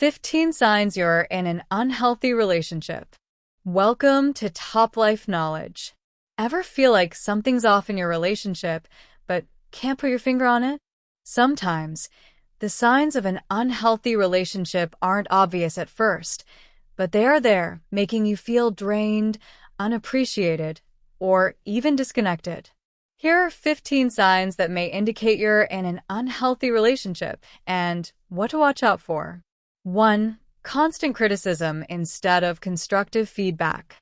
15 signs you're in an unhealthy relationship. Welcome to Top Life Knowledge. Ever feel like something's off in your relationship, but can't put your finger on it? Sometimes, the signs of an unhealthy relationship aren't obvious at first, but they are there, making you feel drained, unappreciated, or even disconnected. Here are 15 signs that may indicate you're in an unhealthy relationship and what to watch out for. 1. Constant criticism instead of constructive feedback.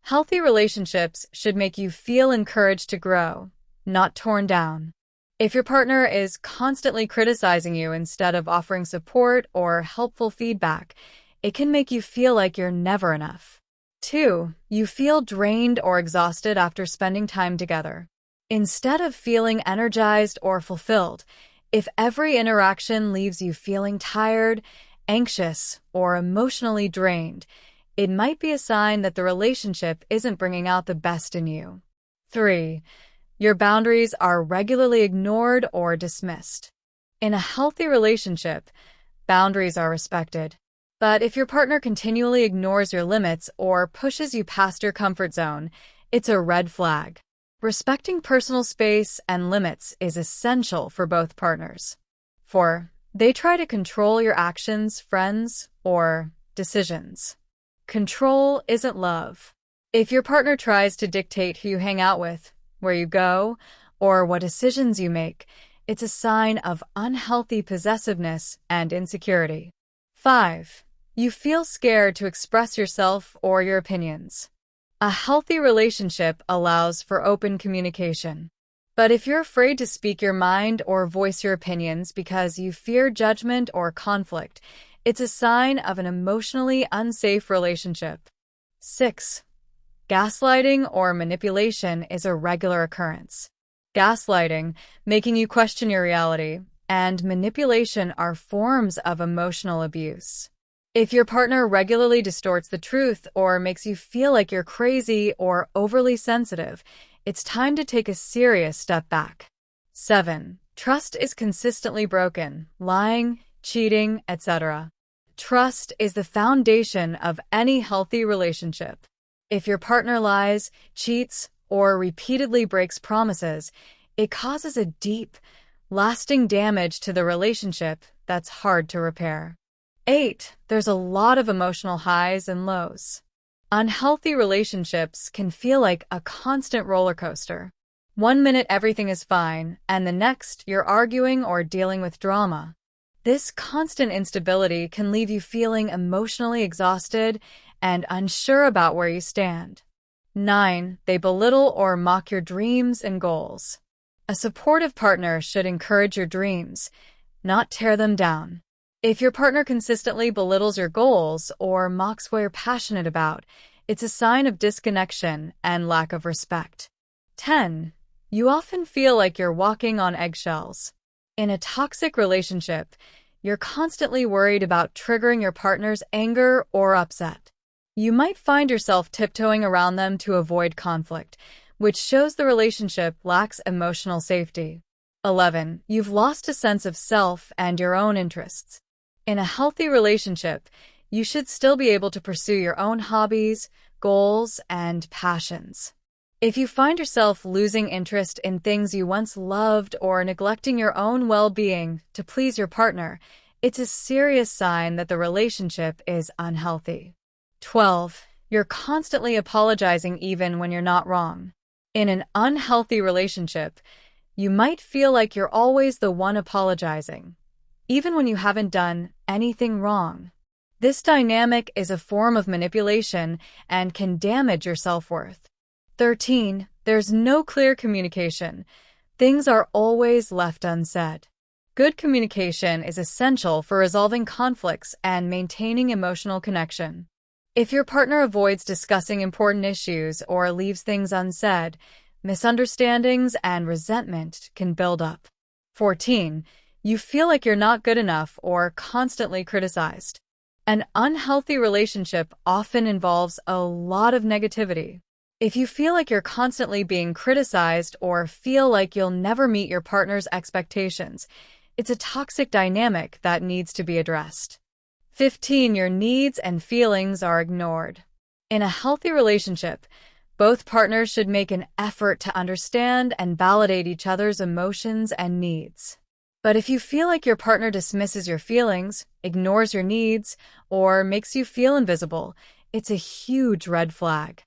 Healthy relationships should make you feel encouraged to grow, not torn down. If your partner is constantly criticizing you instead of offering support or helpful feedback, it can make you feel like you're never enough. 2. You feel drained or exhausted after spending time together. Instead of feeling energized or fulfilled, if every interaction leaves you feeling tired, anxious, or emotionally drained, it might be a sign that the relationship isn't bringing out the best in you. 3. Your boundaries are regularly ignored or dismissed. In a healthy relationship, boundaries are respected. But if your partner continually ignores your limits or pushes you past your comfort zone, it's a red flag. Respecting personal space and limits is essential for both partners. 4. They try to control your actions, friends, or decisions. Control isn't love. If your partner tries to dictate who you hang out with, where you go, or what decisions you make, it's a sign of unhealthy possessiveness and insecurity. 5. You feel scared to express yourself or your opinions. A healthy relationship allows for open communication. But if you're afraid to speak your mind or voice your opinions because you fear judgment or conflict, it's a sign of an emotionally unsafe relationship. 6. Gaslighting or manipulation is a regular occurrence. Gaslighting, making you question your reality, and manipulation are forms of emotional abuse. If your partner regularly distorts the truth or makes you feel like you're crazy or overly sensitive, it's time to take a serious step back. 7. Trust is consistently broken, lying, cheating, etc. Trust is the foundation of any healthy relationship. If your partner lies, cheats, or repeatedly breaks promises, it causes a deep, lasting damage to the relationship that's hard to repair. 8. There's a lot of emotional highs and lows. Unhealthy relationships can feel like a constant roller coaster. One minute everything is fine, and the next you're arguing or dealing with drama. This constant instability can leave you feeling emotionally exhausted and unsure about where you stand. 9. They belittle or mock your dreams and goals. A supportive partner should encourage your dreams, not tear them down. If your partner consistently belittles your goals or mocks what you're passionate about, it's a sign of disconnection and lack of respect. 10. You often feel like you're walking on eggshells. In a toxic relationship, you're constantly worried about triggering your partner's anger or upset. You might find yourself tiptoeing around them to avoid conflict, which shows the relationship lacks emotional safety. 11. You've lost a sense of self and your own interests. In a healthy relationship, you should still be able to pursue your own hobbies, goals, and passions. If you find yourself losing interest in things you once loved or neglecting your own well-being to please your partner, it's a serious sign that the relationship is unhealthy. 12. You're constantly apologizing even when you're not wrong. In an unhealthy relationship, you might feel like you're always the one apologizing, even when you haven't done anything wrong. This dynamic is a form of manipulation and can damage your self-worth. 13. There's no clear communication. Things are always left unsaid. Good communication is essential for resolving conflicts and maintaining emotional connection. If your partner avoids discussing important issues or leaves things unsaid, misunderstandings and resentment can build up. 14. You feel like you're not good enough or constantly criticized. An unhealthy relationship often involves a lot of negativity. If you feel like you're constantly being criticized or feel like you'll never meet your partner's expectations, it's a toxic dynamic that needs to be addressed. 15. Your needs and feelings are ignored. In a healthy relationship, both partners should make an effort to understand and validate each other's emotions and needs. But if you feel like your partner dismisses your feelings, ignores your needs, or makes you feel invisible, it's a huge red flag.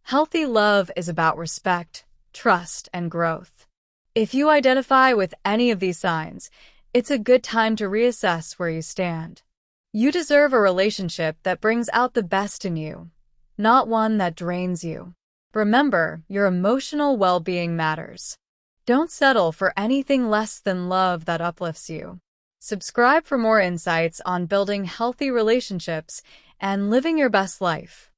Healthy love is about respect, trust, and growth. If you identify with any of these signs, it's a good time to reassess where you stand. You deserve a relationship that brings out the best in you, not one that drains you. Remember, your emotional well-being matters. Don't settle for anything less than love that uplifts you. Subscribe for more insights on building healthy relationships and living your best life.